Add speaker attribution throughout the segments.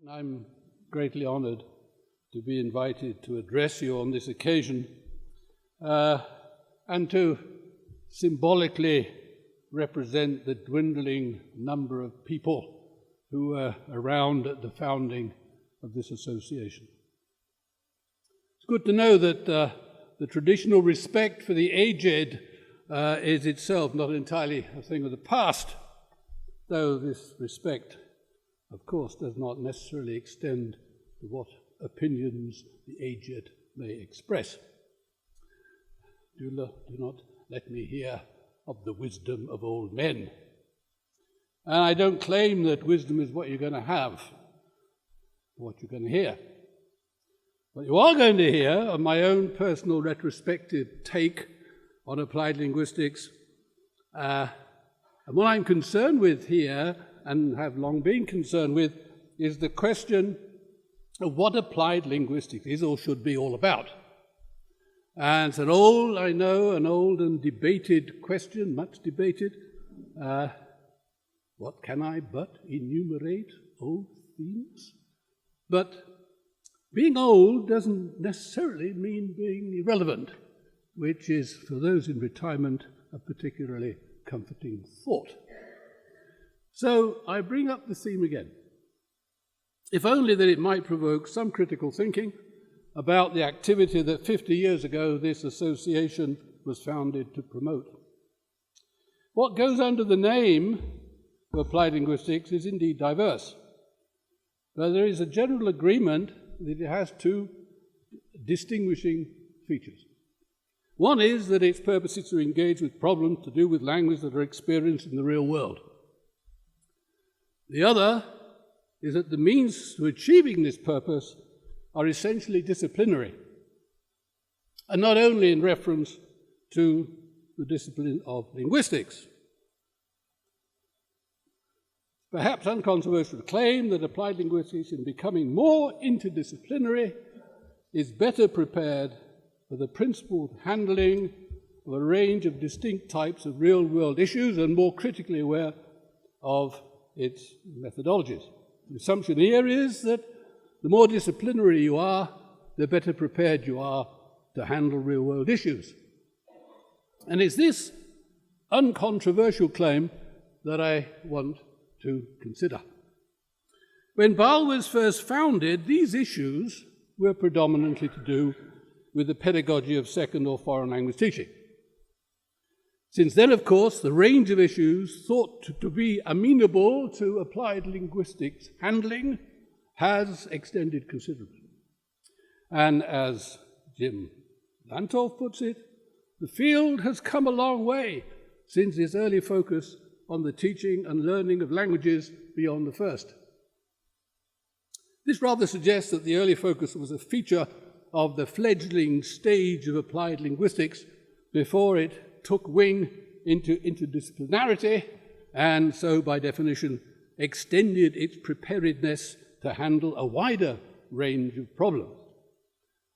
Speaker 1: I'm greatly honored to be invited to address you on this occasion and to symbolically represent the dwindling number of people who were around at the founding of this association. It's good to know that the traditional respect for the aged is itself not entirely a thing of the past, though this respect, of course, does not necessarily extend to what opinions the aged may express. Do not let me hear of the wisdom of old men. And I don't claim that wisdom is what you're going to have, what you're going to hear. What you are going to hear are my own personal retrospective take on applied linguistics. And what I'm concerned with here, and have long been concerned with, is the question of what applied linguistics is or should be all about. And it's an old and debated question, much debated. What can I but enumerate old themes? But being old doesn't necessarily mean being irrelevant, which is, for those in retirement, a particularly comforting thought. So I bring up the theme again, if only that it might provoke some critical thinking about the activity that 50 years ago this association was founded to promote. What goes under the name of applied linguistics is indeed diverse, but there is a general agreement that it has two distinguishing features. One is that its purpose is to engage with problems to do with language that are experienced in the real world. The other is that the means to achieving this purpose are essentially disciplinary, and not only in reference to the discipline of linguistics. Perhaps uncontroversial to claim that applied linguistics, in becoming more interdisciplinary, is better prepared for the principled handling of a range of distinct types of real-world issues and more critically aware of its methodologies. The assumption here is that the more disciplinary you are, the better prepared you are to handle real-world issues. And it's this uncontroversial claim that I want to consider. When BAAL was first founded, these issues were predominantly to do with the pedagogy of second or foreign language teaching. Since then, of course, the range of issues thought to be amenable to applied linguistics handling has extended considerably. And as Jim Lantorf puts it, the field has come a long way since its early focus on the teaching and learning of languages beyond the first. This rather suggests that the early focus was a feature of the fledgling stage of applied linguistics before it took wing into interdisciplinarity, and so by definition extended its preparedness to handle a wider range of problems,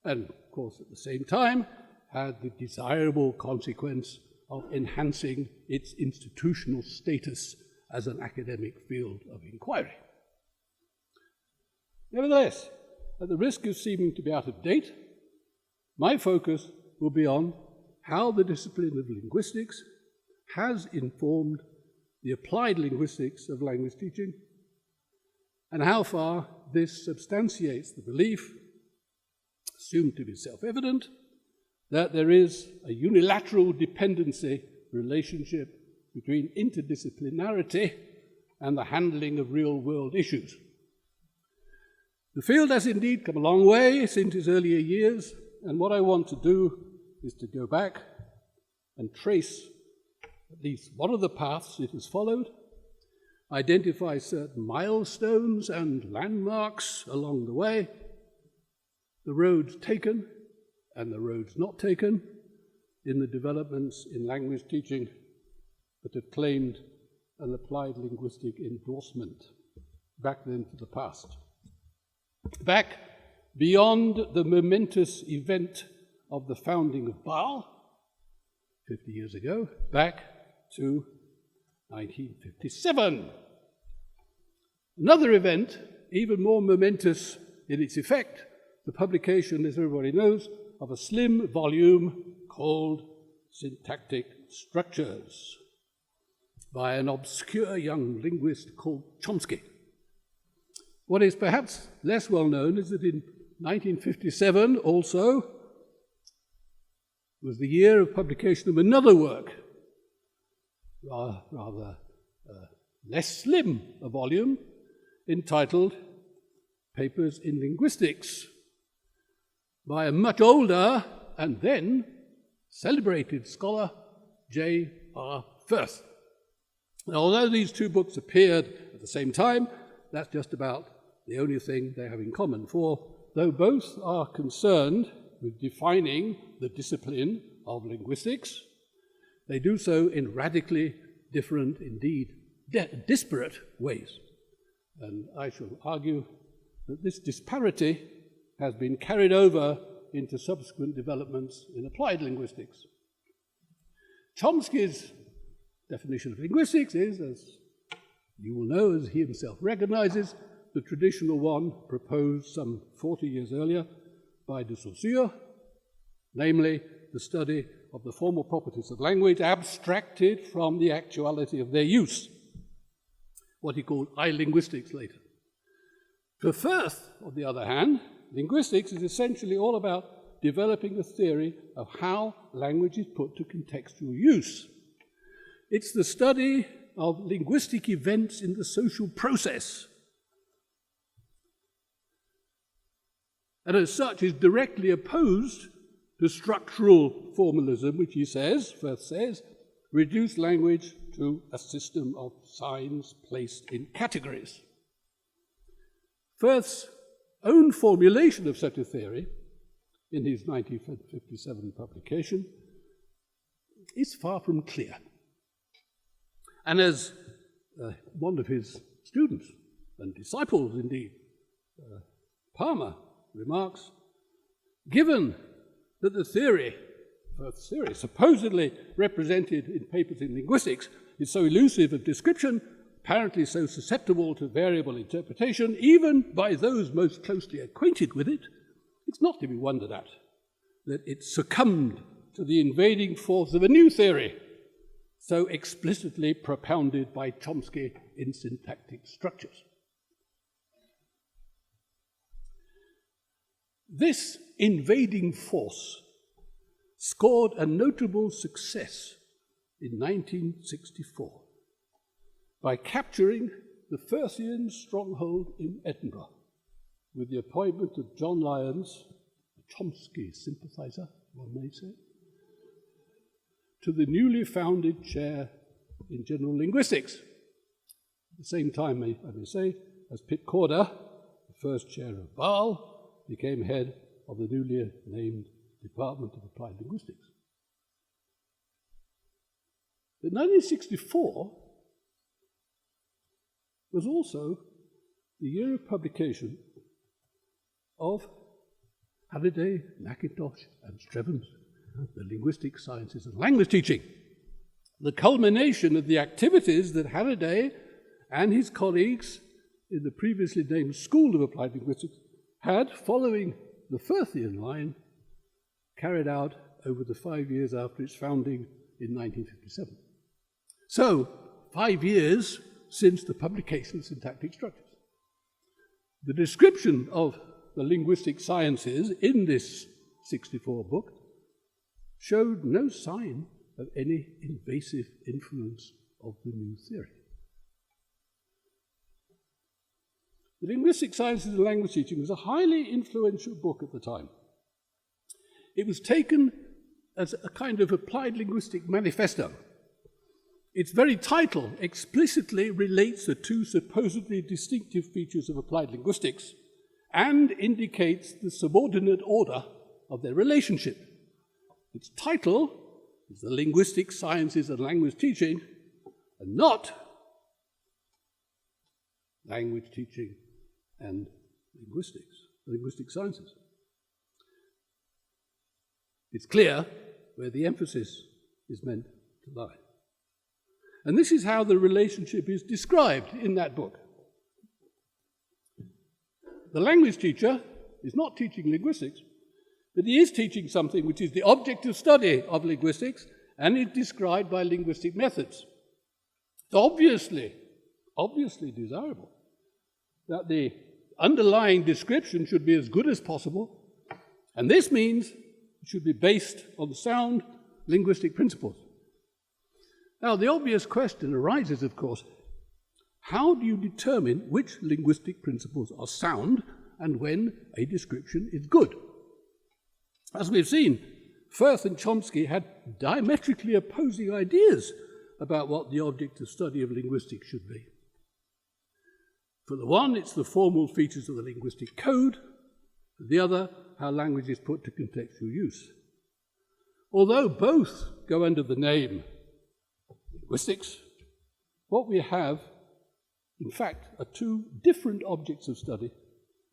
Speaker 1: and of course at the same time had the desirable consequence of enhancing its institutional status as an academic field of inquiry. Nevertheless, at the risk of seeming to be out of date, my focus will be on how the discipline of linguistics has informed the applied linguistics of language teaching, and how far this substantiates the belief, assumed to be self-evident, that there is a unilateral dependency relationship between interdisciplinarity and the handling of real-world issues. The field has indeed come a long way since its earlier years, and what I want to do is to go back and trace at least one of the paths it has followed, identify certain milestones and landmarks along the way, the roads taken and the roads not taken in the developments in language teaching that have claimed an applied linguistic endorsement back then to the past. Back beyond the momentous event of the founding of BAAL 50 years ago, back to 1957. Another event even more momentous in its effect, the publication, as everybody knows, of a slim volume called Syntactic Structures by an obscure young linguist called Chomsky. What is perhaps less well known is that in 1957 also was the year of publication of another work, rather less slim a volume, entitled Papers in Linguistics, by a much older and then celebrated scholar, J.R. Firth. Now, although these two books appeared at the same time, that's just about the only thing they have in common, for though both are concerned with defining the discipline of linguistics, they do so in radically different, indeed disparate ways. And I shall argue that this disparity has been carried over into subsequent developments in applied linguistics. Chomsky's definition of linguistics is, as you will know, as he himself recognizes, the traditional one proposed some 40 years earlier by de Saussure, namely the study of the formal properties of language abstracted from the actuality of their use, what he called I-linguistics later. For Firth, on the other hand, linguistics is essentially all about developing a theory of how language is put to contextual use. It's the study of linguistic events in the social process, and as such is directly opposed to structural formalism, which he says, Firth says, reduce language to a system of signs placed in categories. Firth's own formulation of such a theory in his 1957 publication is far from clear. And as one of his students and disciples, indeed, Palmer, remarks, given that the theory, Firth's theory, supposedly represented in Papers in Linguistics, is so elusive of description, apparently so susceptible to variable interpretation, even by those most closely acquainted with it, it's not to be wondered at that it succumbed to the invading force of a new theory, so explicitly propounded by Chomsky in Syntactic Structures. This invading force scored a notable success in 1964 by capturing the Firthian stronghold in Edinburgh with the appointment of John Lyons, a Chomsky sympathizer, one may say, to the newly founded chair in general linguistics. At the same time, I may say, as Pitt Corder, the first chair of BAAL, became head of the newly named Department of Applied Linguistics. But 1964 was also the year of publication of Halliday, Mackintosh, and Strevens, The Linguistic Sciences and Language Teaching, the culmination of the activities that Halliday and his colleagues in the previously named School of Applied Linguistics had, following the Firthian line, carried out over the 5 years after its founding in 1957. So, 5 years since the publication of Syntactic Structures. The description of the linguistic sciences in this 64 book showed no sign of any invasive influence of the new theory. The Linguistic Sciences and Language Teaching was a highly influential book at the time. It was taken as a kind of applied linguistic manifesto. Its very title explicitly relates the two supposedly distinctive features of applied linguistics and indicates the subordinate order of their relationship. Its title is The Linguistic Sciences and Language Teaching, and not Language Teaching and Linguistic Sciences. It's clear where the emphasis is meant to lie. And this is how the relationship is described in that book. the language teacher is not teaching linguistics, but he is teaching something which is the object of study of linguistics and is described by linguistic methods. It's obviously desirable that the underlying description should be as good as possible, and this means it should be based on sound linguistic principles. Now, the obvious question arises, of course, how do you determine which linguistic principles are sound and when a description is good? As we've seen, Firth and Chomsky had diametrically opposing ideas about what the object of study of linguistics should be. For the one, it's the formal features of the linguistic code. For the other, how language is put to contextual use. Although both go under the name linguistics, what we have, in fact, are two different objects of study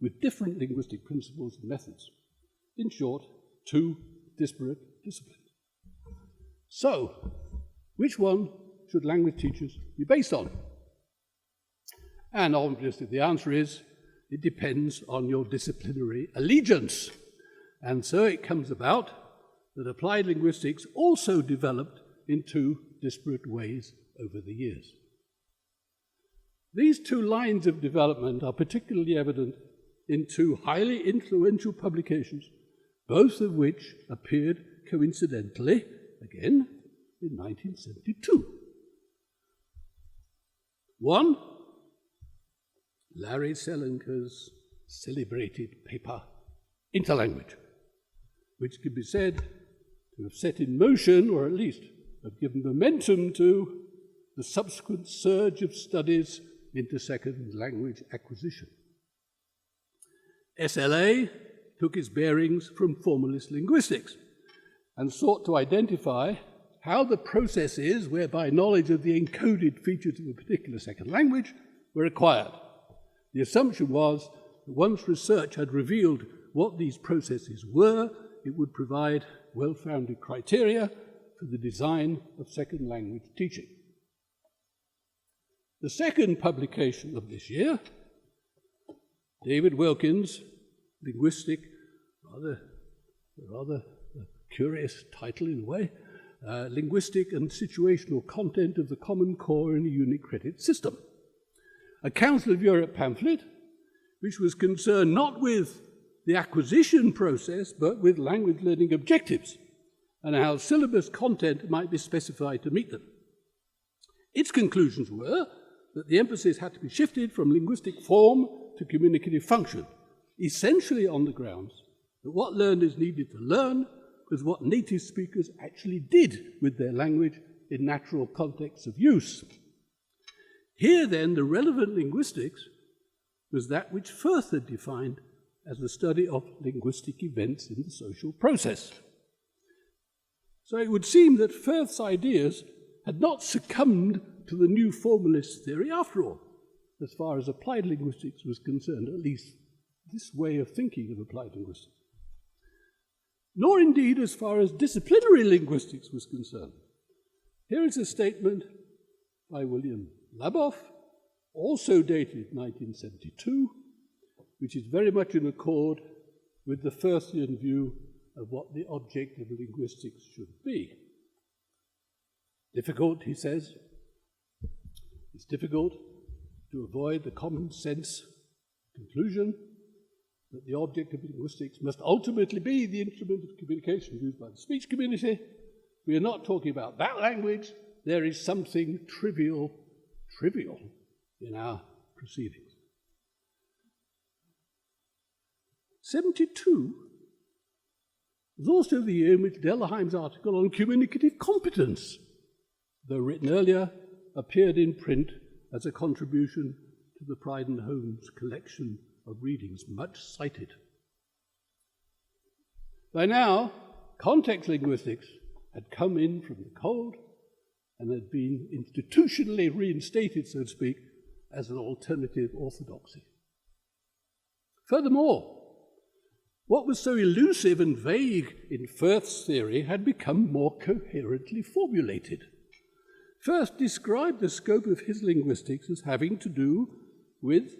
Speaker 1: with different linguistic principles and methods. In short, two disparate disciplines. So, which one should language teachers be based on? And obviously the answer is, it depends on your disciplinary allegiance. And so it comes about that applied linguistics also developed in two disparate ways over the years. These two lines of development are particularly evident in two highly influential publications, both of which appeared coincidentally, again, in 1972. One, Larry Selenka's celebrated paper, Interlanguage, which could be said to have set in motion, or at least have given momentum to, the subsequent surge of studies into second language acquisition. SLA took its bearings from formalist linguistics and sought to identify how the processes whereby knowledge of the encoded features of a particular second language were acquired. The assumption was that once research had revealed what these processes were, it would provide well-founded criteria for the design of second language teaching. The second publication of this year, David Wilkins' linguistic, rather curious title in a way, Linguistic and Situational Content of the Common Core in a Unit Credit System. A Council of Europe pamphlet which was concerned not with the acquisition process but with language learning objectives and how syllabus content might be specified to meet them. Its conclusions were that the emphasis had to be shifted from linguistic form to communicative function, essentially on the grounds that what learners needed to learn was what native speakers actually did with their language in natural contexts of use. Here, then, the relevant linguistics was that which Firth had defined as the study of linguistic events in the social process. So it would seem that Firth's ideas had not succumbed to the new formalist theory after all, as far as applied linguistics was concerned, at least this way of thinking of applied linguistics. Nor indeed as far as disciplinary linguistics was concerned. Here is a statement by William Laboff, also dated 1972, which is very much in accord with the Firthian view of what the object of linguistics should be. Difficult, he says, it's difficult to avoid the common sense conclusion that the object of linguistics must ultimately be the instrument of communication used by the speech community. We are not talking about that language. There is something trivial in our proceedings. 72 was also the year in which Delheim's article on communicative competence, though written earlier, appeared in print as a contribution to the Pride and Holmes collection of readings, much cited. By now, context linguistics had come in from the cold and had been institutionally reinstated, so to speak, as an alternative orthodoxy. Furthermore, what was so elusive and vague in Firth's theory had become more coherently formulated. Firth described the scope of his linguistics as having to do with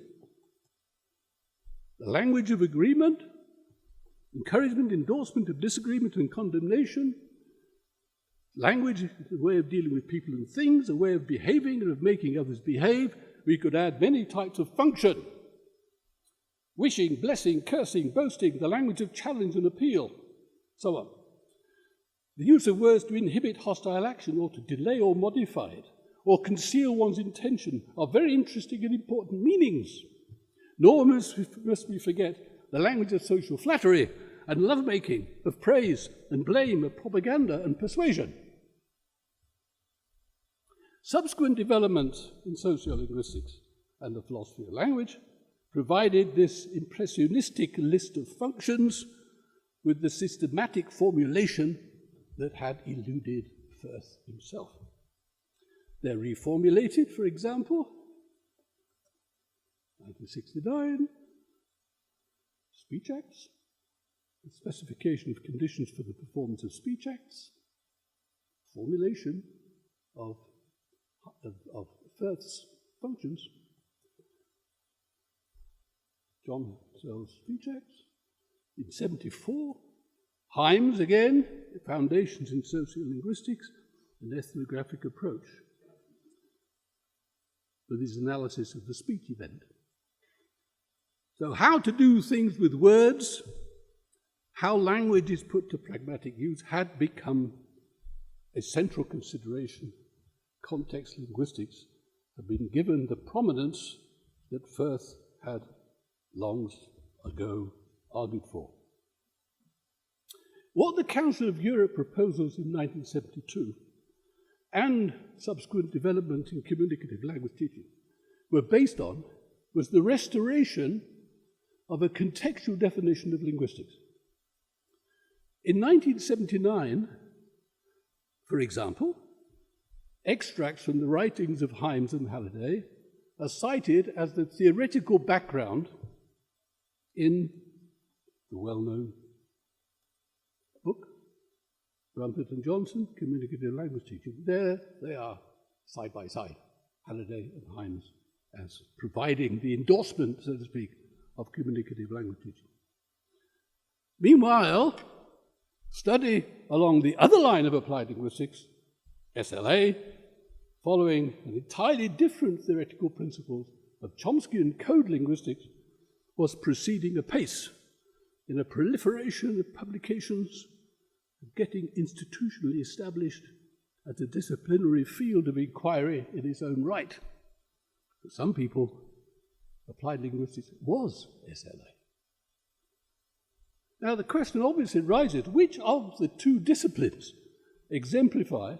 Speaker 1: the language of agreement, encouragement, endorsement of disagreement and condemnation. Language is a way of dealing with people and things, a way of behaving and of making others behave. We could add many types of function: wishing, blessing, cursing, boasting, the language of challenge and appeal, so on. The use of words to inhibit hostile action or to delay or modify it, or conceal one's intention, are very interesting and important meanings. Nor must we forget the language of social flattery and lovemaking, of praise and blame, of propaganda and persuasion. Subsequent developments in sociolinguistics and the philosophy of language provided this impressionistic list of functions with the systematic formulation that had eluded Firth himself. They're reformulated, for example, 1969, speech acts, the specification of conditions for the performance of speech acts, formulation of Firth's functions, John Searle's speech acts. In 1974, Himes again, Foundations in Sociolinguistics, an ethnographic approach with his analysis of the speech event. So how to do things with words, how language is put to pragmatic use, had become a central consideration. Context linguistics had been given the prominence that Firth had long ago argued for. What the Council of Europe proposals in 1972 and subsequent development in communicative language teaching were based on was the restoration of a contextual definition of linguistics. In 1979, for example, extracts from the writings of Himes and Halliday are cited as the theoretical background in the well-known book, Rumpert and Johnson, Communicative Language Teaching. There they are, side by side, Halliday and Himes, as providing the endorsement, so to speak, of communicative language teaching. Meanwhile, study along the other line of applied linguistics, SLA, following an entirely different theoretical principles of Chomskyan code linguistics, was proceeding apace in a proliferation of publications, getting institutionally established as a disciplinary field of inquiry in its own right. For some people, applied linguistics was SLA. Now the question obviously arises, which of the two disciplines exemplify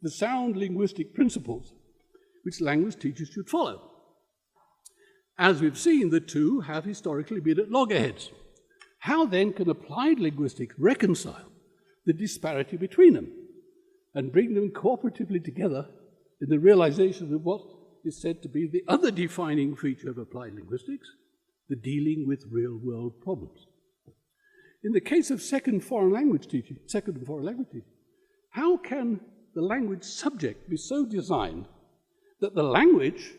Speaker 1: the sound linguistic principles which language teachers should follow? As we've seen, the two have historically been at loggerheads. How then can applied linguistics reconcile the disparity between them and bring them cooperatively together in the realization of what is said to be the other defining feature of applied linguistics, the dealing with real-world problems? In the case of second and foreign language teaching, how can the language subject be so designed that the language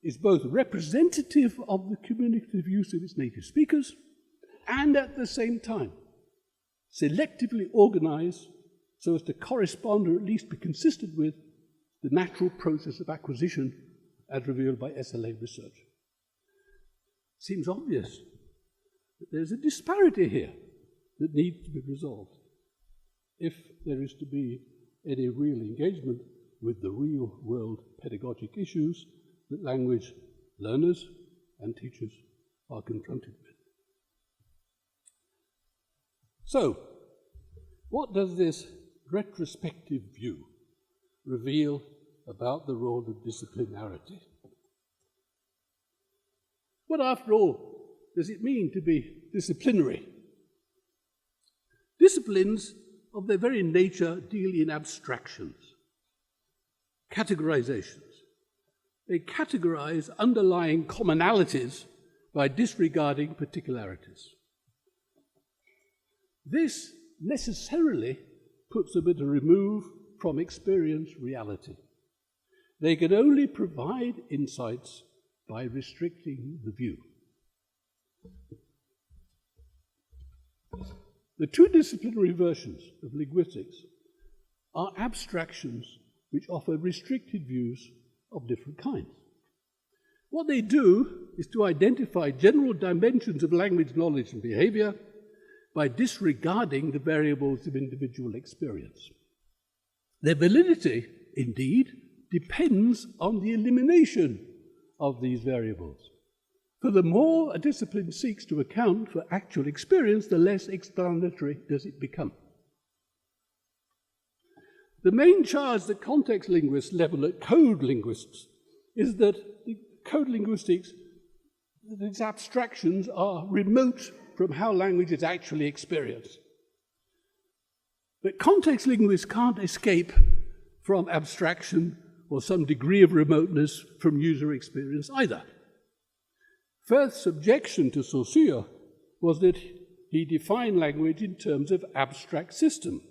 Speaker 1: is both representative of the communicative use of its native speakers and at the same time selectively organized so as to correspond or at least be consistent with the natural process of acquisition as revealed by SLA research? It seems obvious that there's a disparity here that needs to be resolved if there is to be any real engagement with the real-world pedagogic issues that language learners and teachers are confronted with. So, what does this retrospective view reveal about the role of disciplinarity? What, after all, does it mean to be disciplinary? Disciplines of their very nature deal in abstractions, categorizations. They categorize underlying commonalities by disregarding particularities. This necessarily puts them at a remove from experience reality. They can only provide insights by restricting the view. The two disciplinary versions of linguistics are abstractions which offer restricted views of different kinds. What they do is to identify general dimensions of language knowledge and behavior by disregarding the variables of individual experience. Their validity, indeed, depends on the elimination of these variables. For the more a discipline seeks to account for actual experience, the less explanatory does it become. The main charge that context linguists level at code linguists is that the code linguistics, these abstractions are remote from how language is actually experienced. But context linguists can't escape from abstraction or some degree of remoteness from user experience either. Firth's objection to Saussure was that he defined language in terms of abstract systems,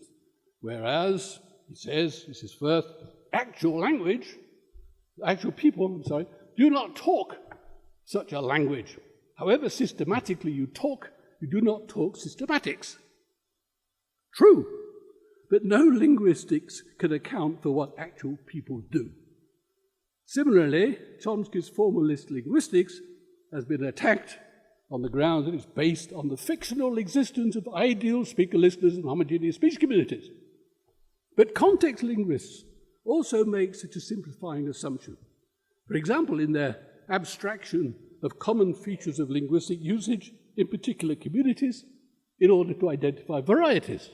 Speaker 1: whereas, he says, this is Firth, actual people, do not talk such a language. However systematically you talk, you do not talk systematics. True, but no linguistics can account for what actual people do. Similarly, Chomsky's formalist linguistics has been attacked on the grounds that it's based on the fictional existence of ideal speaker-listeners and homogeneous speech communities. But context linguists also make such a simplifying assumption. For example, in their abstraction of common features of linguistic usage in particular communities in order to identify varieties,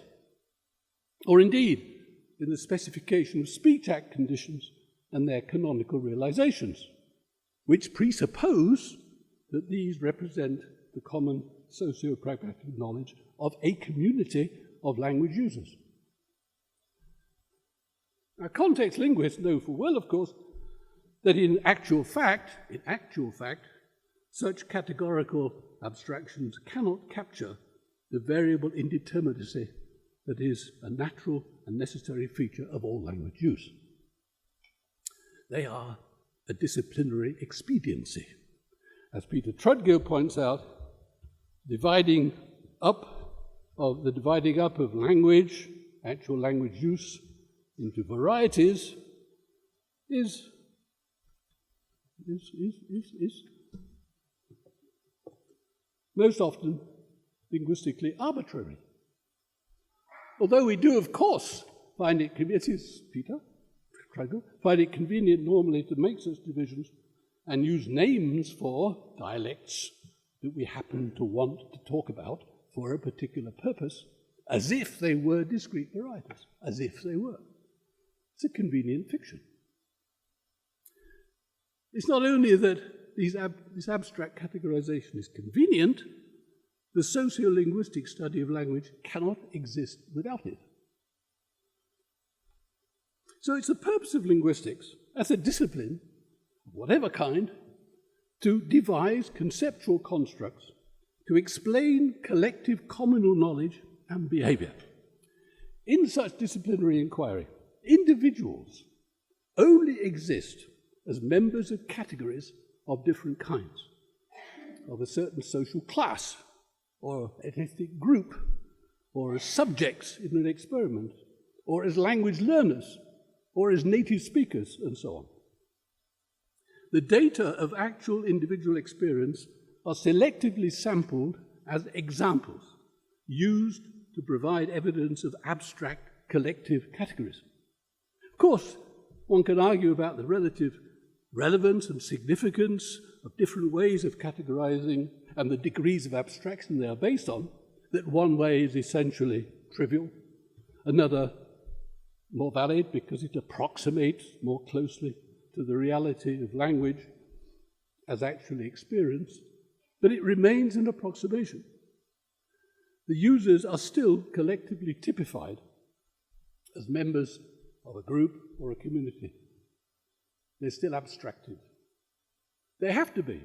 Speaker 1: or indeed in the specification of Speech Act conditions and their canonical realizations, which presuppose that these represent the common socio-pragmatic knowledge of a community of language users. Now, context linguists know full well, of course, that in actual fact, such categorical abstractions cannot capture the variable indeterminacy that is a natural and necessary feature of all language use. They are a disciplinary expediency. As Peter Trudgill points out, the dividing up of language, actual language use, into varieties is most often linguistically arbitrary. Although we do, of course, find it convenient normally to make such divisions and use names for dialects that we happen to want to talk about for a particular purpose, as if they were discrete varieties, as if they were. It's a convenient fiction. It's not only that this abstract categorization is convenient, the sociolinguistic study of language cannot exist without it. So it's the purpose of linguistics, as a discipline, of whatever kind, to devise conceptual constructs to explain collective communal knowledge and behavior. In such disciplinary inquiry, individuals only exist as members of categories of different kinds, of a certain social class, or an ethnic group, or as subjects in an experiment, or as language learners, or as native speakers, and so on. The data of actual individual experience are selectively sampled as examples, used to provide evidence of abstract collective categories. Of course, one can argue about the relative relevance and significance of different ways of categorizing and the degrees of abstraction they are based on, that one way is essentially trivial, another more valid because it approximates more closely to the reality of language as actually experienced, but it remains an approximation. The users are still collectively typified as members of a group or a community. They're still abstracted. They have to be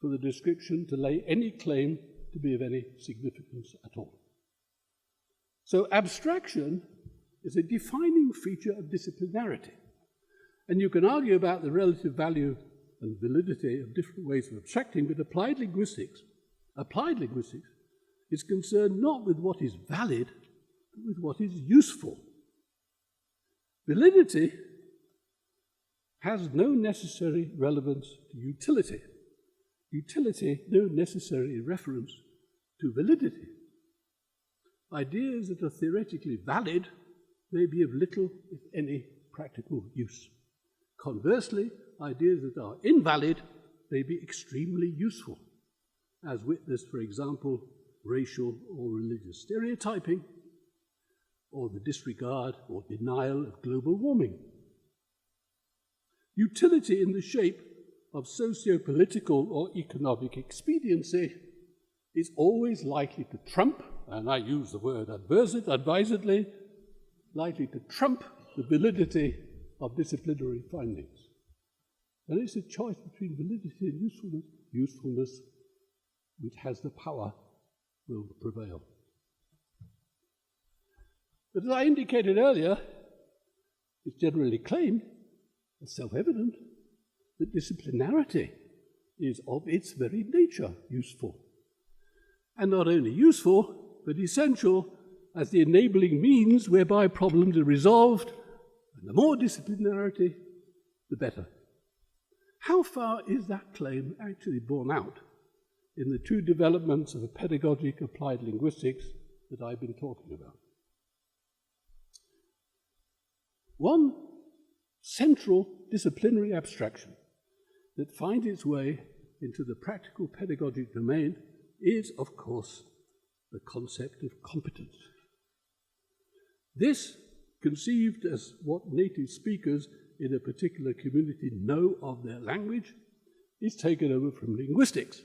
Speaker 1: for the description to lay any claim to be of any significance at all. So abstraction is a defining feature of disciplinarity. And you can argue about the relative value and validity of different ways of abstracting, but applied linguistics Applied linguistics is concerned not with what is valid, but with what is useful. Validity has no necessary relevance to utility. Utility, no necessary reference to validity. Ideas that are theoretically valid may be of little, if any, practical use. Conversely, ideas that are invalid may be extremely useful, as witnessed, for example, racial or religious stereotyping, or the disregard or denial of global warming. Utility in the shape of socio-political or economic expediency is always likely to trump, and I use the word advisedly, likely to trump the validity of disciplinary findings. And it's a choice between validity and usefulness. Usefulness, which has the power, will prevail. But as I indicated earlier, it's generally claimed, as self-evident, that disciplinarity is of its very nature useful. And not only useful, but essential as the enabling means whereby problems are resolved, and the more disciplinarity, the better. How far is that claim actually borne out in the two developments of a pedagogic applied linguistics that I've been talking about? One central disciplinary abstraction that finds its way into the practical pedagogic domain is, of course, the concept of competence. This, conceived as what native speakers in a particular community know of their language, is taken over from linguistics,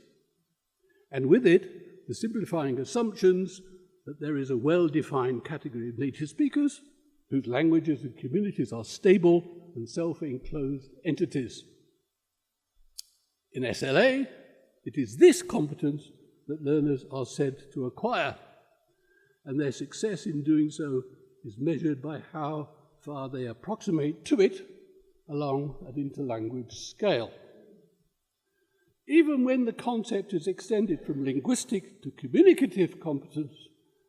Speaker 1: and with it, the simplifying assumptions that there is a well-defined category of native speakers whose languages and communities are stable and self-enclosed entities. In SLA, it is this competence that learners are said to acquire, and their success in doing so is measured by how far they approximate to it along an interlanguage scale. Even when the concept is extended from linguistic to communicative competence,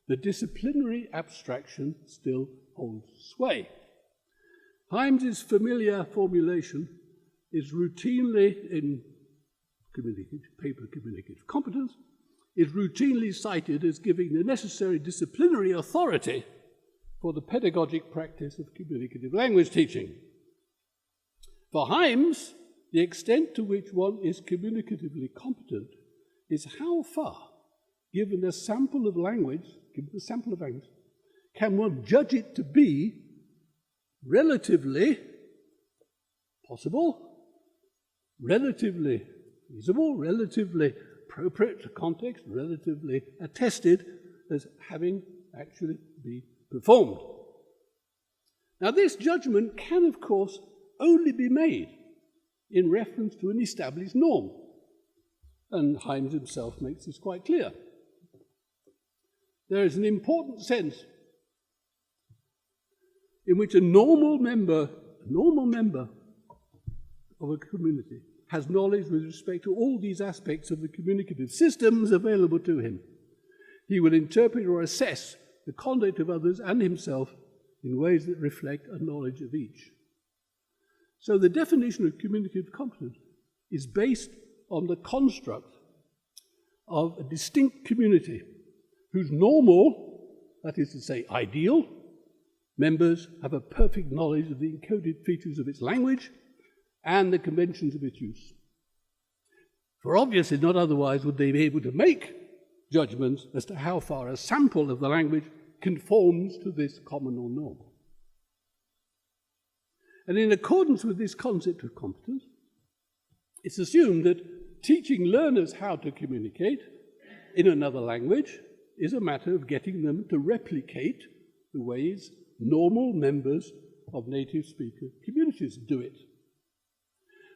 Speaker 1: the disciplinary abstraction still holds sway. Hymes's familiar formulation is routinely, in paper communicative competence, is routinely cited as giving the necessary disciplinary authority for the pedagogic practice of communicative language teaching. For Hymes, the extent to which one is communicatively competent is how far, given a sample of language, can one judge it to be relatively possible, relatively feasible, relatively appropriate to context, relatively attested as having actually been performed. Now, this judgment can, of course, only be made in reference to an established norm, and Hymes himself makes this quite clear. There is an important sense in which a normal member of a community has knowledge with respect to all these aspects of the communicative systems available to him. He will interpret or assess the conduct of others and himself in ways that reflect a knowledge of each. So the definition of communicative competence is based on the construct of a distinct community whose normal, that is to say ideal, members have a perfect knowledge of the encoded features of its language and the conventions of its use. For obviously not otherwise would they be able to make judgments as to how far a sample of the language conforms to this common or norm. And in accordance with this concept of competence, it's assumed that teaching learners how to communicate in another language is a matter of getting them to replicate the ways normal members of native speaker communities do it.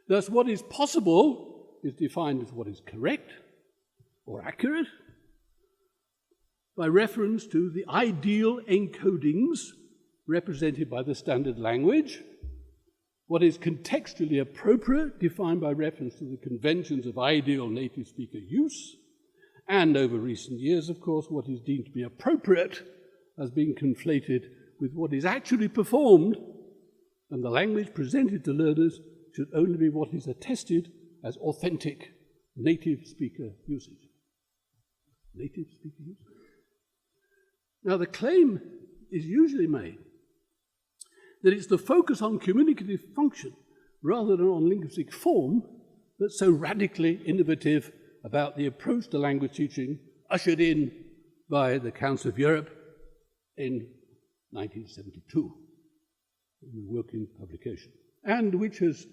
Speaker 1: Thus, what is possible is defined as what is correct or accurate by reference to the ideal encodings represented by the standard language, what is contextually appropriate, defined by reference to the conventions of ideal native speaker use, And over recent years, of course, what is deemed to be appropriate has been conflated with what is actually performed, and the language presented to learners should only be what is attested as authentic native speaker usage. Native speaker usage. Now, the claim is usually made that it's the focus on communicative function rather than on linguistic form that's so radically innovative about the approach to language teaching ushered in by the Council of Europe in 1972, in the working publication, and which has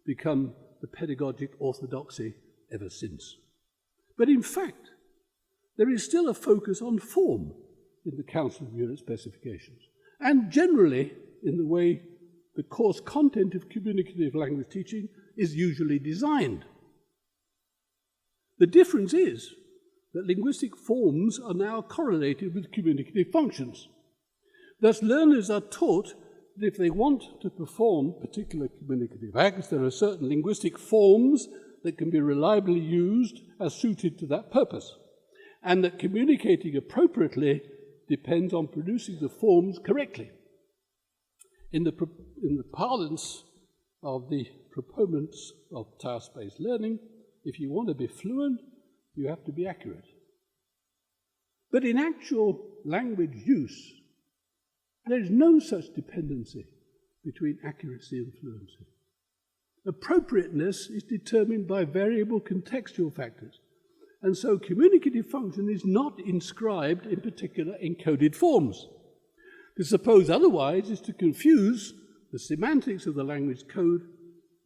Speaker 1: become the pedagogic orthodoxy ever since. But in fact, there is still a focus on form in the Council of Europe specifications, and generally in the way the course content of communicative language teaching is usually designed. The difference is that linguistic forms are now correlated with communicative functions. Thus, learners are taught that if they want to perform particular communicative acts, there are certain linguistic forms that can be reliably used as suited to that purpose, and that communicating appropriately depends on producing the forms correctly. In the parlance of the proponents of task-based learning, if you want to be fluent, you have to be accurate. But in actual language use, there is no such dependency between accuracy and fluency. Appropriateness is determined by variable contextual factors, and so communicative function is not inscribed in particular encoded forms. To suppose otherwise is to confuse the semantics of the language code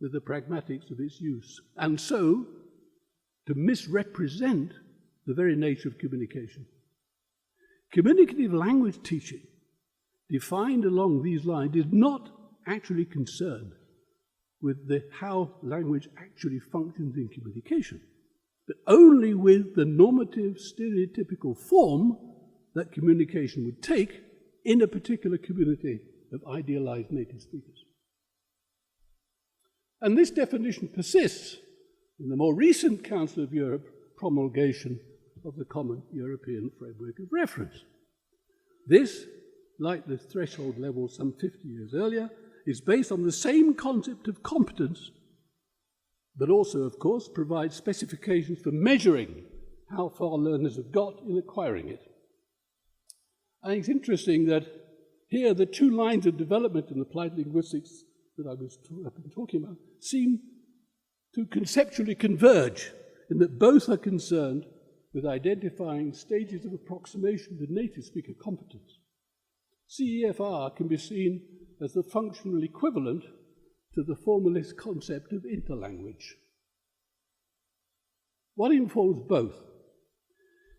Speaker 1: with the pragmatics of its use, and so to misrepresent the very nature of communication. Communicative language teaching, defined along these lines, is not actually concerned with how language actually functions in communication, but only with the normative stereotypical form that communication would take in a particular community of idealized native speakers. And this definition persists in the more recent Council of Europe promulgation of the Common European Framework of Reference. This, like the threshold level some 50 years earlier, is based on the same concept of competence, but also, of course, provides specifications for measuring how far learners have got in acquiring it. I think it's interesting that here the two lines of development in applied linguistics that I've been talking about seem to conceptually converge in that both are concerned with identifying stages of approximation to native speaker competence. CEFR can be seen as the functional equivalent to the formalist concept of interlanguage. What informs both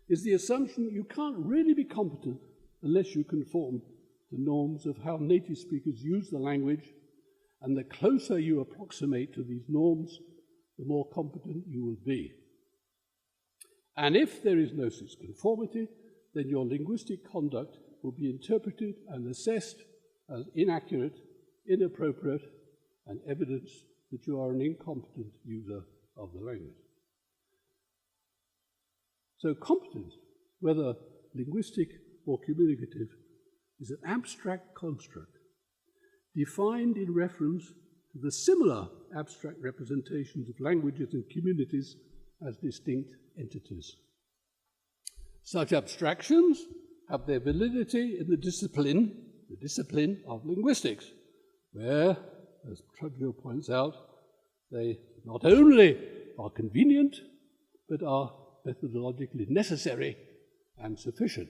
Speaker 1: is the assumption that you can't really be competent unless you conform to norms of how native speakers use the language, and the closer you approximate to these norms, the more competent you will be. And if there is no such conformity, then your linguistic conduct will be interpreted and assessed as inaccurate, inappropriate, and evidence that you are an incompetent user of the language. So competence, whether linguistic or communicative, is an abstract construct defined in reference to the similar abstract representations of languages and communities as distinct entities. Such abstractions have their validity in the discipline of linguistics, where, as Trudgill points out, they not only are convenient, but are methodologically necessary and sufficient.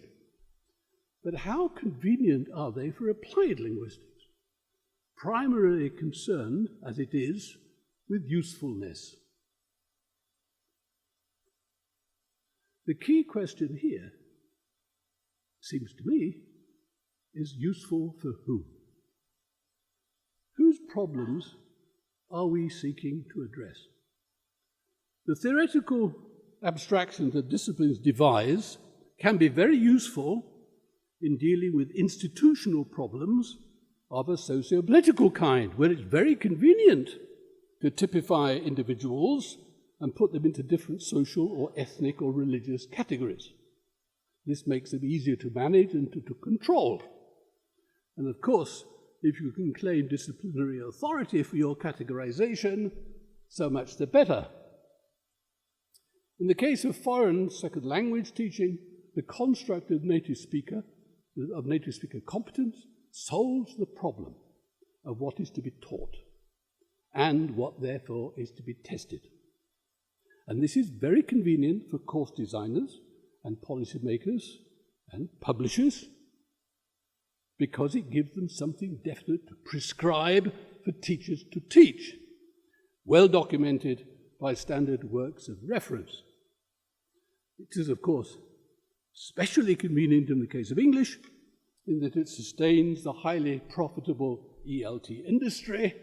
Speaker 1: But how convenient are they for applied linguistics, primarily concerned, as it is, with usefulness? The key question here, seems to me, is useful for whom? Whose problems are we seeking to address? The theoretical abstractions that disciplines devise can be very useful in dealing with institutional problems of a socio-political kind, where it's very convenient to typify individuals and put them into different social or ethnic or religious categories. This makes them easier to manage and to control. And of course, if you can claim disciplinary authority for your categorization, so much the better. In the case of foreign second language teaching, the construct of native speaker competence solves the problem of what is to be taught and what therefore is to be tested. And this is very convenient for course designers and policymakers and publishers because it gives them something definite to prescribe for teachers to teach, well documented by standard works of reference. It is, of course, especially convenient in the case of English, in that it sustains the highly profitable ELT industry,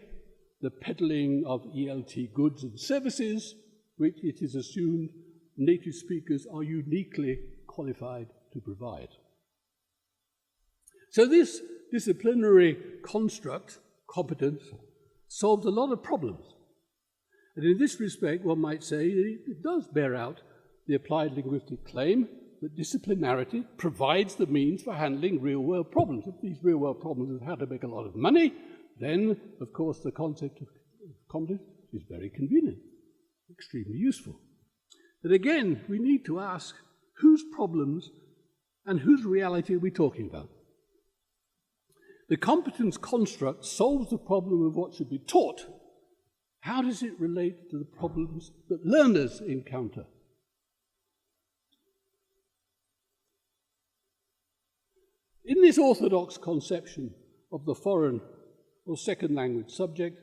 Speaker 1: the peddling of ELT goods and services, which it is assumed native speakers are uniquely qualified to provide. So this disciplinary construct, competence, solves a lot of problems. And in this respect, one might say that it does bear out the applied linguistic claim that disciplinarity provides the means for handling real-world problems. If these real-world problems are how to make a lot of money, then, of course, the concept of competence is very convenient, extremely useful. But again, we need to ask whose problems and whose reality are we talking about? The competence construct solves the problem of what should be taught. How does it relate to the problems that learners encounter? In this orthodox conception of the foreign or second language subject,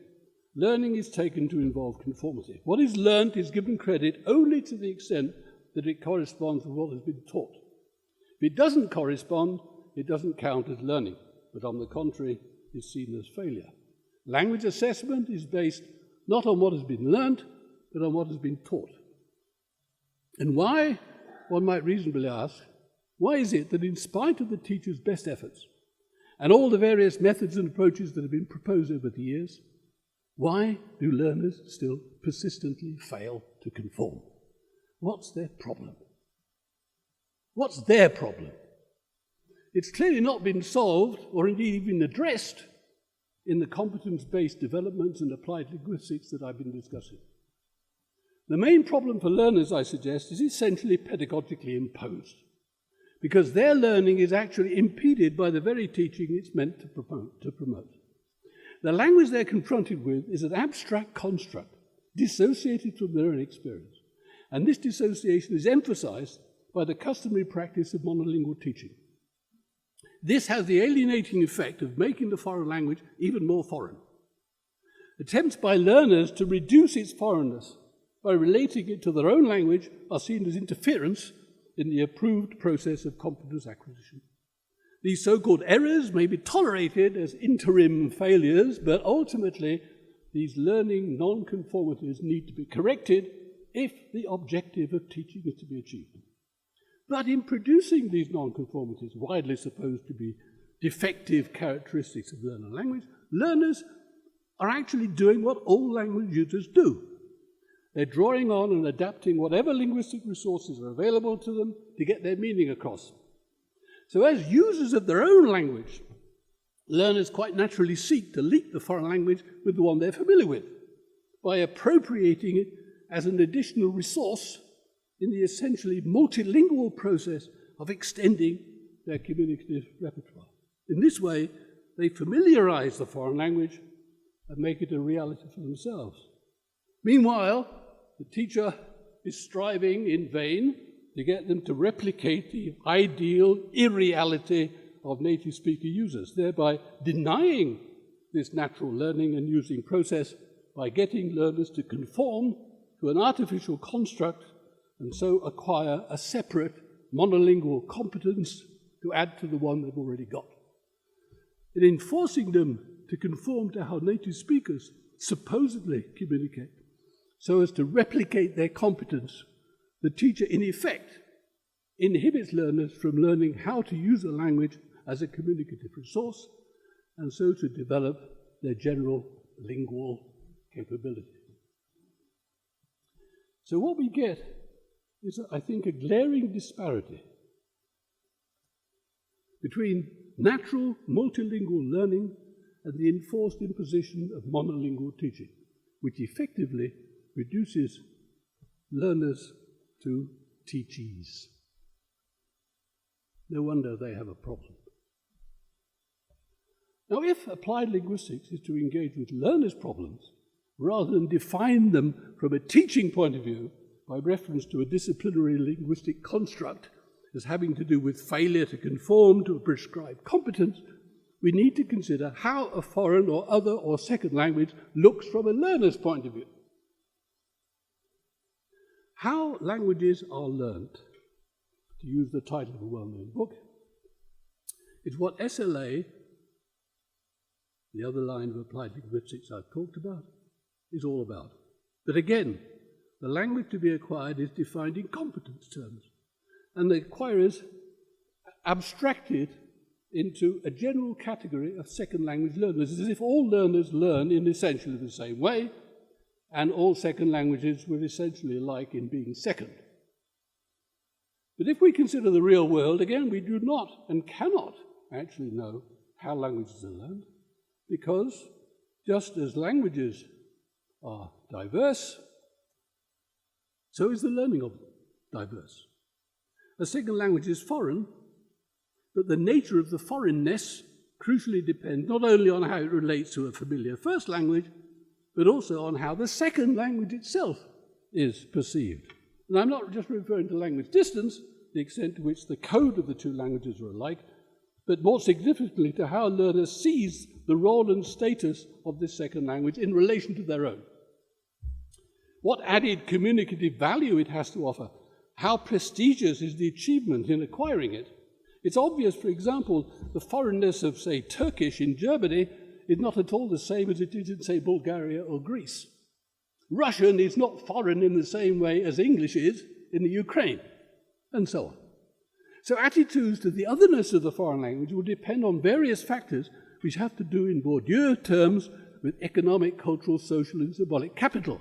Speaker 1: learning is taken to involve conformity. What is learnt is given credit only to the extent that it corresponds with what has been taught. If it doesn't correspond, it doesn't count as learning, but on the contrary, is seen as failure. Language assessment is based not on what has been learnt, but on what has been taught. And why, one might reasonably ask, why is it that in spite of the teacher's best efforts and all the various methods and approaches that have been proposed over the years, why do learners still persistently fail to conform? What's their problem? What's their problem? It's clearly not been solved, or indeed even addressed, in the competence-based developments and applied linguistics that I've been discussing. The main problem for learners, I suggest, is essentially pedagogically imposed, because their learning is actually impeded by the very teaching it's meant to promote. The language they're confronted with is an abstract construct, dissociated from their own experience. And this dissociation is emphasized by the customary practice of monolingual teaching. This has the alienating effect of making the foreign language even more foreign. Attempts by learners to reduce its foreignness by relating it to their own language are seen as interference in the approved process of competence acquisition. These so-called errors may be tolerated as interim failures, but ultimately these learning non-conformities need to be corrected if the objective of teaching is to be achieved. But in producing these non-conformities, widely supposed to be defective characteristics of learner language, learners are actually doing what all language users do. They're drawing on and adapting whatever linguistic resources are available to them to get their meaning across. So as users of their own language, learners quite naturally seek to link the foreign language with the one they're familiar with by appropriating it as an additional resource in the essentially multilingual process of extending their communicative repertoire. In this way, they familiarize the foreign language and make it a reality for themselves. Meanwhile, the teacher is striving in vain to get them to replicate the ideal irreality of native speaker users, thereby denying this natural learning and using process by getting learners to conform to an artificial construct and so acquire a separate monolingual competence to add to the one they've already got. In enforcing them to conform to how native speakers supposedly communicate, so as to replicate their competence, the teacher, in effect, inhibits learners from learning how to use the language as a communicative resource, and so to develop their general lingual capability. So what we get is, I think, a glaring disparity between natural multilingual learning and the enforced imposition of monolingual teaching, which effectively reduces learners to teachees. No wonder they have a problem. Now, if applied linguistics is to engage with learners' problems, rather than define them from a teaching point of view by reference to a disciplinary linguistic construct as having to do with failure to conform to a prescribed competence, we need to consider how a foreign or other or second language looks from a learner's point of view. How languages are learned, to use the title of a well-known book, is what SLA, the other line of applied linguistics I've talked about, is all about. But again, the language to be acquired is defined in competence terms, and the acquirers abstracted into a general category of second language learners, as if all learners learn in essentially the same way, and all second languages were essentially alike in being second. But if we consider the real world, again, we do not and cannot actually know how languages are learned, because just as languages are diverse, so is the learning of them diverse. A second language is foreign, but the nature of the foreignness crucially depends not only on how it relates to a familiar first language, but also on how the second language itself is perceived. And I'm not just referring to language distance, the extent to which the code of the two languages are alike, but more significantly to how learners seize the role and status of this second language in relation to their own. What added communicative value it has to offer, how prestigious is the achievement in acquiring it. It's obvious, for example, the foreignness of, say, Turkish in Germany is not at all the same as it is in, say, Bulgaria or Greece. Russian is not foreign in the same way as English is in the Ukraine, and so on. So attitudes to the otherness of the foreign language will depend on various factors which have to do in Bourdieu terms with economic, cultural, social, and symbolic capital.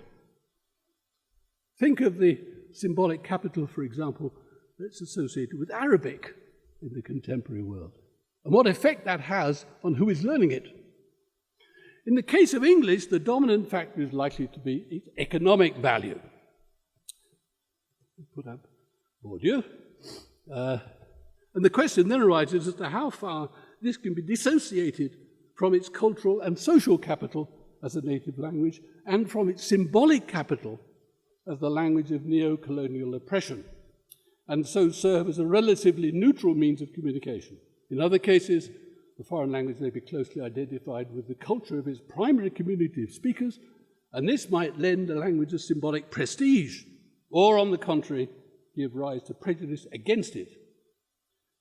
Speaker 1: Think of the symbolic capital, for example, that's associated with Arabic in the contemporary world, and what effect that has on who is learning it. In the case of English, the dominant factor is likely to be its economic value. Put up Bourdieu. And the question then arises as to how far this can be dissociated from its cultural and social capital as a native language and from its symbolic capital as the language of neo-colonial oppression, and so serve as a relatively neutral means of communication. In other cases, the foreign language may be closely identified with the culture of its primary community of speakers, and this might lend a language a symbolic prestige, or on the contrary, give rise to prejudice against it.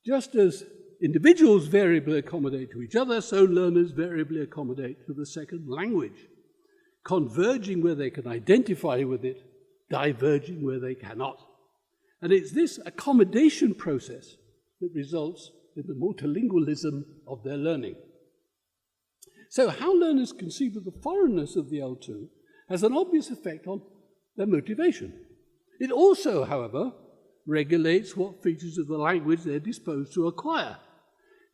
Speaker 1: Just as individuals variably accommodate to each other, so learners variably accommodate to the second language, converging where they can identify with it, diverging where they cannot. And it's this accommodation process that results in the multilingualism of their learning. So how learners conceive of the foreignness of the L2 has an obvious effect on their motivation. It also, however, regulates what features of the language they're disposed to acquire.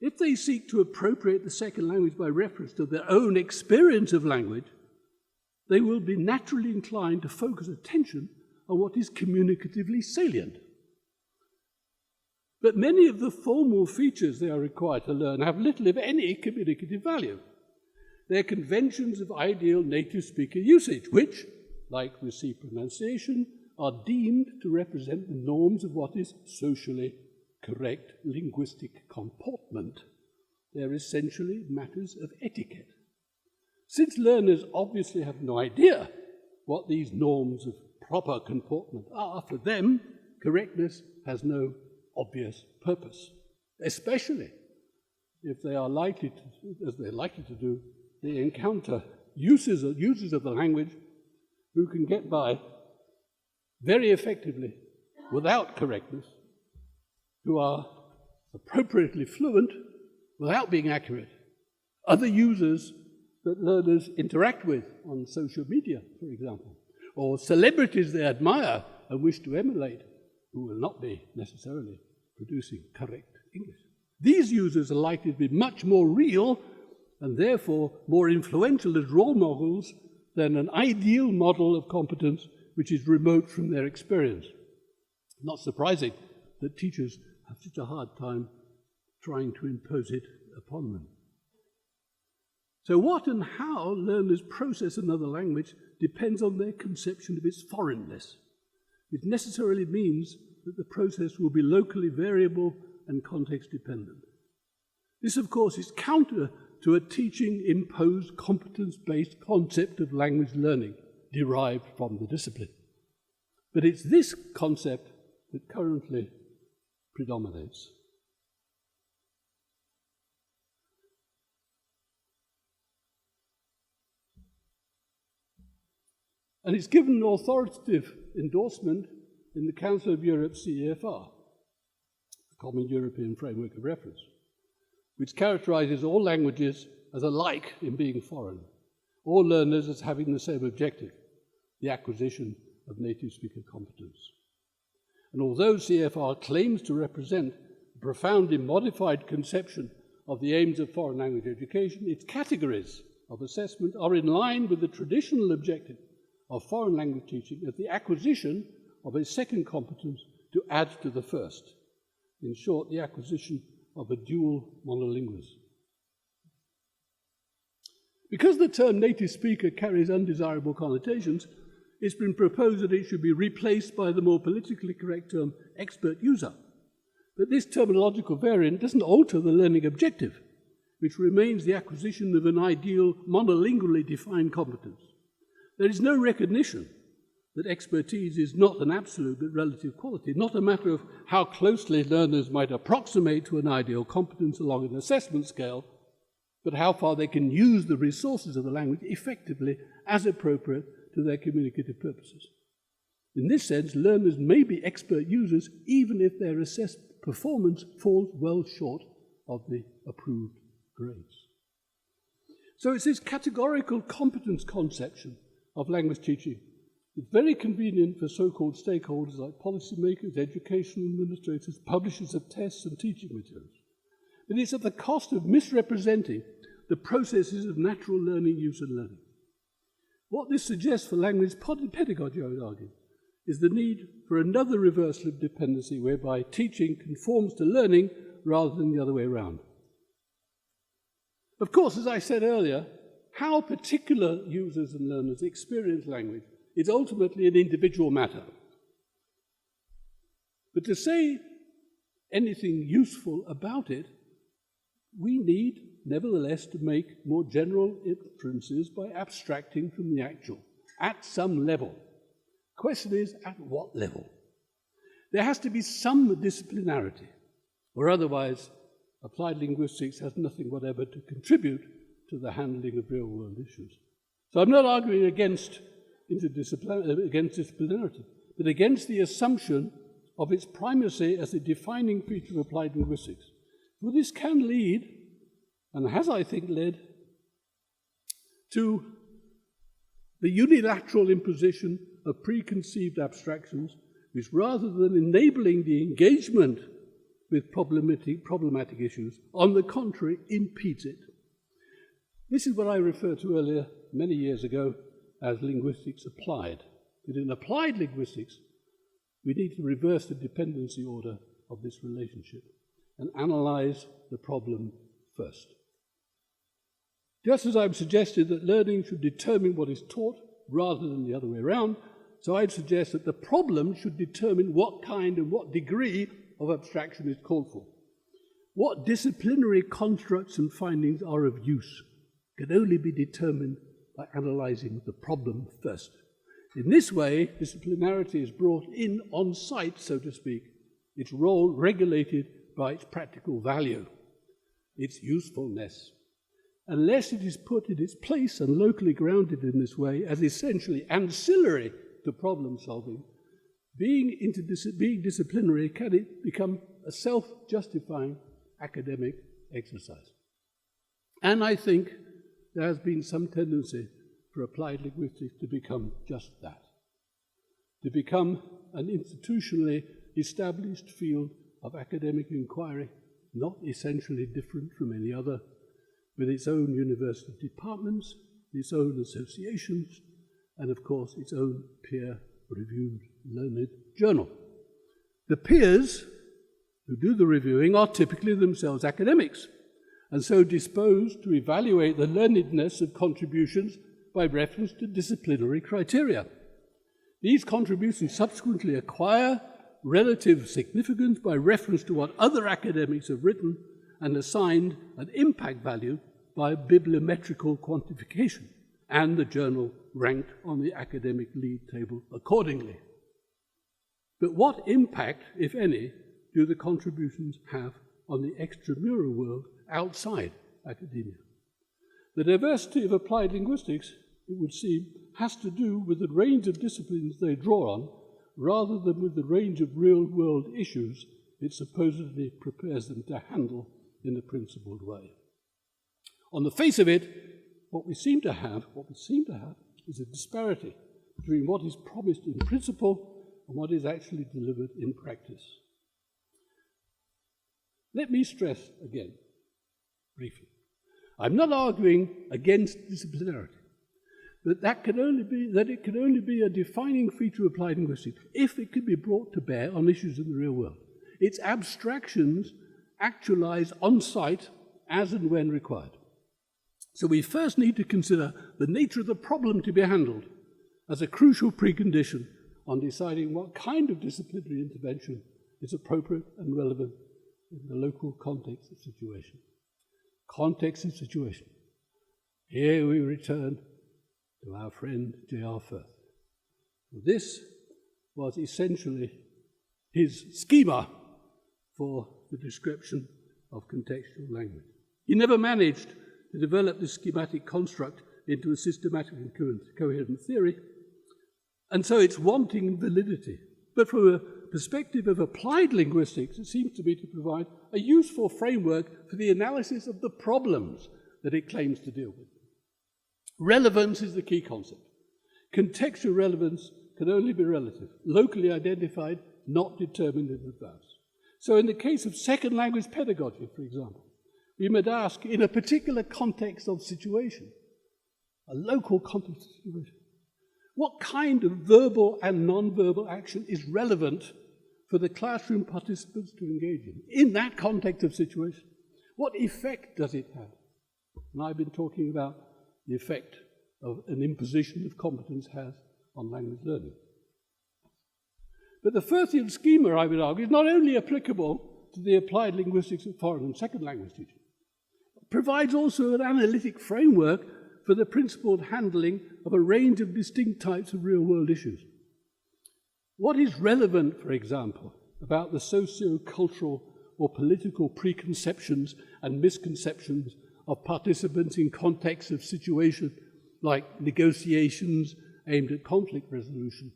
Speaker 1: If they seek to appropriate the second language by reference to their own experience of language, they will be naturally inclined to focus attention on what is communicatively salient. But many of the formal features they are required to learn have little, if any, communicative value. They're conventions of ideal native speaker usage, which, like received pronunciation, are deemed to represent the norms of what is socially correct linguistic comportment. They're essentially matters of etiquette. Since learners obviously have no idea what these norms of proper comportment are, for them, correctness has no obvious purpose, especially if they are likely to, as they're likely to do, they encounter users of the language who can get by very effectively without correctness, who are appropriately fluent without being accurate. Other users that learners interact with on social media, for example, or celebrities they admire and wish to emulate, who will not be necessarily producing correct English. These users are likely to be much more real and therefore more influential as role models than an ideal model of competence which is remote from their experience. Not surprising that teachers have such a hard time trying to impose it upon them. So what and how learners process another language depends on their conception of its foreignness. It necessarily means that the process will be locally variable and context dependent. This, of course, is counter to a teaching-imposed competence-based concept of language learning derived from the discipline. But it's this concept that currently predominates. And it's given authoritative endorsement in the Council of Europe's CEFR, the Common European Framework of Reference, which characterizes all languages as alike in being foreign, all learners as having the same objective, the acquisition of native speaker competence. And although CFR claims to represent a profoundly modified conception of the aims of foreign language education, its categories of assessment are in line with the traditional objective of foreign language teaching as the acquisition of a second competence to add to the first. In short, the acquisition of a dual monolingualism. Because the term native speaker carries undesirable connotations, it's been proposed that it should be replaced by the more politically correct term expert user. But this terminological variant doesn't alter the learning objective, which remains the acquisition of an ideal monolingually defined competence. There is no recognition that expertise is not an absolute but relative quality, not a matter of how closely learners might approximate to an ideal competence along an assessment scale, but how far they can use the resources of the language effectively as appropriate to their communicative purposes. In this sense, learners may be expert users even if their assessed performance falls well short of the approved grades. So it's this categorical competence conception of language teaching. It's very convenient for so-called stakeholders like policymakers, educational administrators, publishers of tests and teaching materials. But it's at the cost of misrepresenting the processes of natural learning, use and learning. What this suggests for language pedagogy, I would argue, is the need for another reversal of dependency whereby teaching conforms to learning rather than the other way around. Of course, as I said earlier, how particular users and learners experience language is ultimately an individual matter. But to say anything useful about it, we need, nevertheless, to make more general inferences by abstracting from the actual, at some level. The question is, at what level? There has to be some disciplinarity, or otherwise applied linguistics has nothing whatever to contribute to the handling of real-world issues. So I'm not arguing against disciplinarity, but against the assumption of its primacy as a defining feature of applied linguistics. For this can lead, and has, I think, led to the unilateral imposition of preconceived abstractions, which rather than enabling the engagement with problematic issues, on the contrary, impedes it. This is what I referred to earlier, many years ago, as linguistics applied. But in applied linguistics, we need to reverse the dependency order of this relationship and analyze the problem first. Just as I've suggested that learning should determine what is taught rather than the other way around, so I'd suggest that the problem should determine what kind and what degree of abstraction is called for. What disciplinary constructs and findings are of use can only be determined by analyzing the problem first. In this way, disciplinarity is brought in on site, so to speak, its role regulated by its practical value, its usefulness. Unless it is put in its place and locally grounded in this way as essentially ancillary to problem solving, being disciplinary can become a self-justifying academic exercise. And I think there has been some tendency for applied linguistics to become just that, to become an institutionally established field of academic inquiry, not essentially different from any other, with its own university departments, its own associations, and of course its own peer-reviewed learned journal. The peers who do the reviewing are typically themselves academics, and so disposed to evaluate the learnedness of contributions by reference to disciplinary criteria. These contributions subsequently acquire relative significance by reference to what other academics have written and assigned an impact value by bibliometrical quantification, and the journal ranked on the academic league table accordingly. But what impact, if any, do the contributions have on the extramural world outside academia? The diversity of applied linguistics, it would seem, has to do with the range of disciplines they draw on, rather than with the range of real-world issues it supposedly prepares them to handle in a principled way. On the face of it, what we seem to have is a disparity between what is promised in principle and what is actually delivered in practice. Let me stress again, briefly, I'm not arguing against disciplinarity, but it can only be a defining feature of applied linguistics if it can be brought to bear on issues in the real world. Its abstractions actualize on site as and when required. So we first need to consider the nature of the problem to be handled as a crucial precondition on deciding what kind of disciplinary intervention is appropriate and relevant in the local context of situation. Context of situation. Here we return to our friend J.R. Firth. This was essentially his schema for the description of contextual language. He never managed to develop this schematic construct into a systematic and coherent theory, and so it's wanting validity. But from a perspective of applied linguistics, it seems to me to provide a useful framework for the analysis of the problems that it claims to deal with. Relevance is the key concept. Contextual relevance can only be relative, locally identified, not determined in advance. So in the case of second language pedagogy, for example, we might ask, in a particular context of situation, a local context of situation, what kind of verbal and non-verbal action is relevant for the classroom participants to engage in that context of situation? What effect does it have? And I've been talking about the effect of an imposition of competence has on language learning. But the Firthian schema, I would argue, is not only applicable to the applied linguistics of foreign and second language teaching, it provides also an analytic framework for the principled handling of a range of distinct types of real-world issues. What is relevant, for example, about the socio-cultural or political preconceptions and misconceptions of participants in contexts of situation like negotiations aimed at conflict resolution,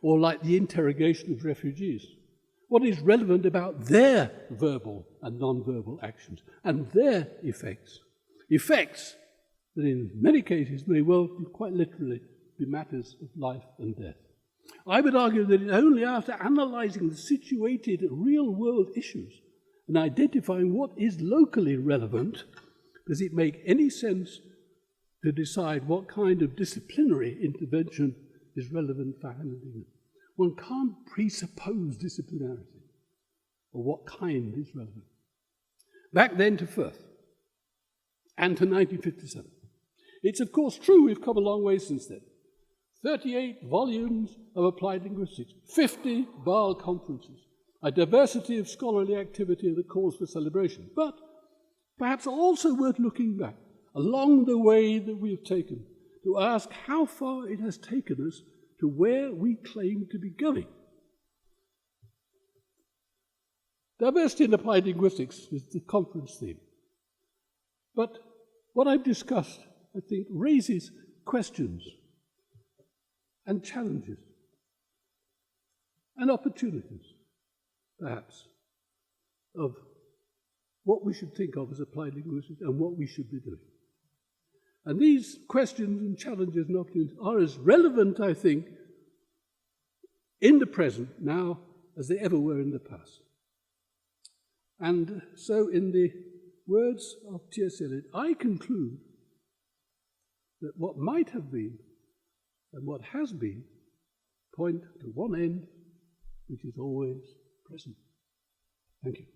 Speaker 1: or like the interrogation of refugees? What is relevant about their verbal and non-verbal actions and their effects? Effects that in many cases may well quite literally be matters of life and death. I would argue that it's only after analysing the situated real-world issues and identifying what is locally relevant does it make any sense to decide what kind of disciplinary intervention is relevant for handling it. One can't presuppose disciplinarity, or what kind is relevant. Back then to Firth, and to 1957. It's of course true we've come a long way since then. 38 volumes of applied linguistics, 50 BAAL conferences, a diversity of scholarly activity and a cause for celebration. But perhaps also worth looking back along the way that we have taken to ask how far it has taken us to where we claim to be going. Diversity in applied linguistics is the conference theme. But what I've discussed, I think, raises questions and challenges and opportunities, perhaps, of what we should think of as applied linguistics and what we should be doing. And these questions and challenges and opportunities are as relevant, I think, in the present now as they ever were in the past. And so, in the words of T.S. Eliot, I conclude that what might have been and what has been point to one end, which is always present. Thank you.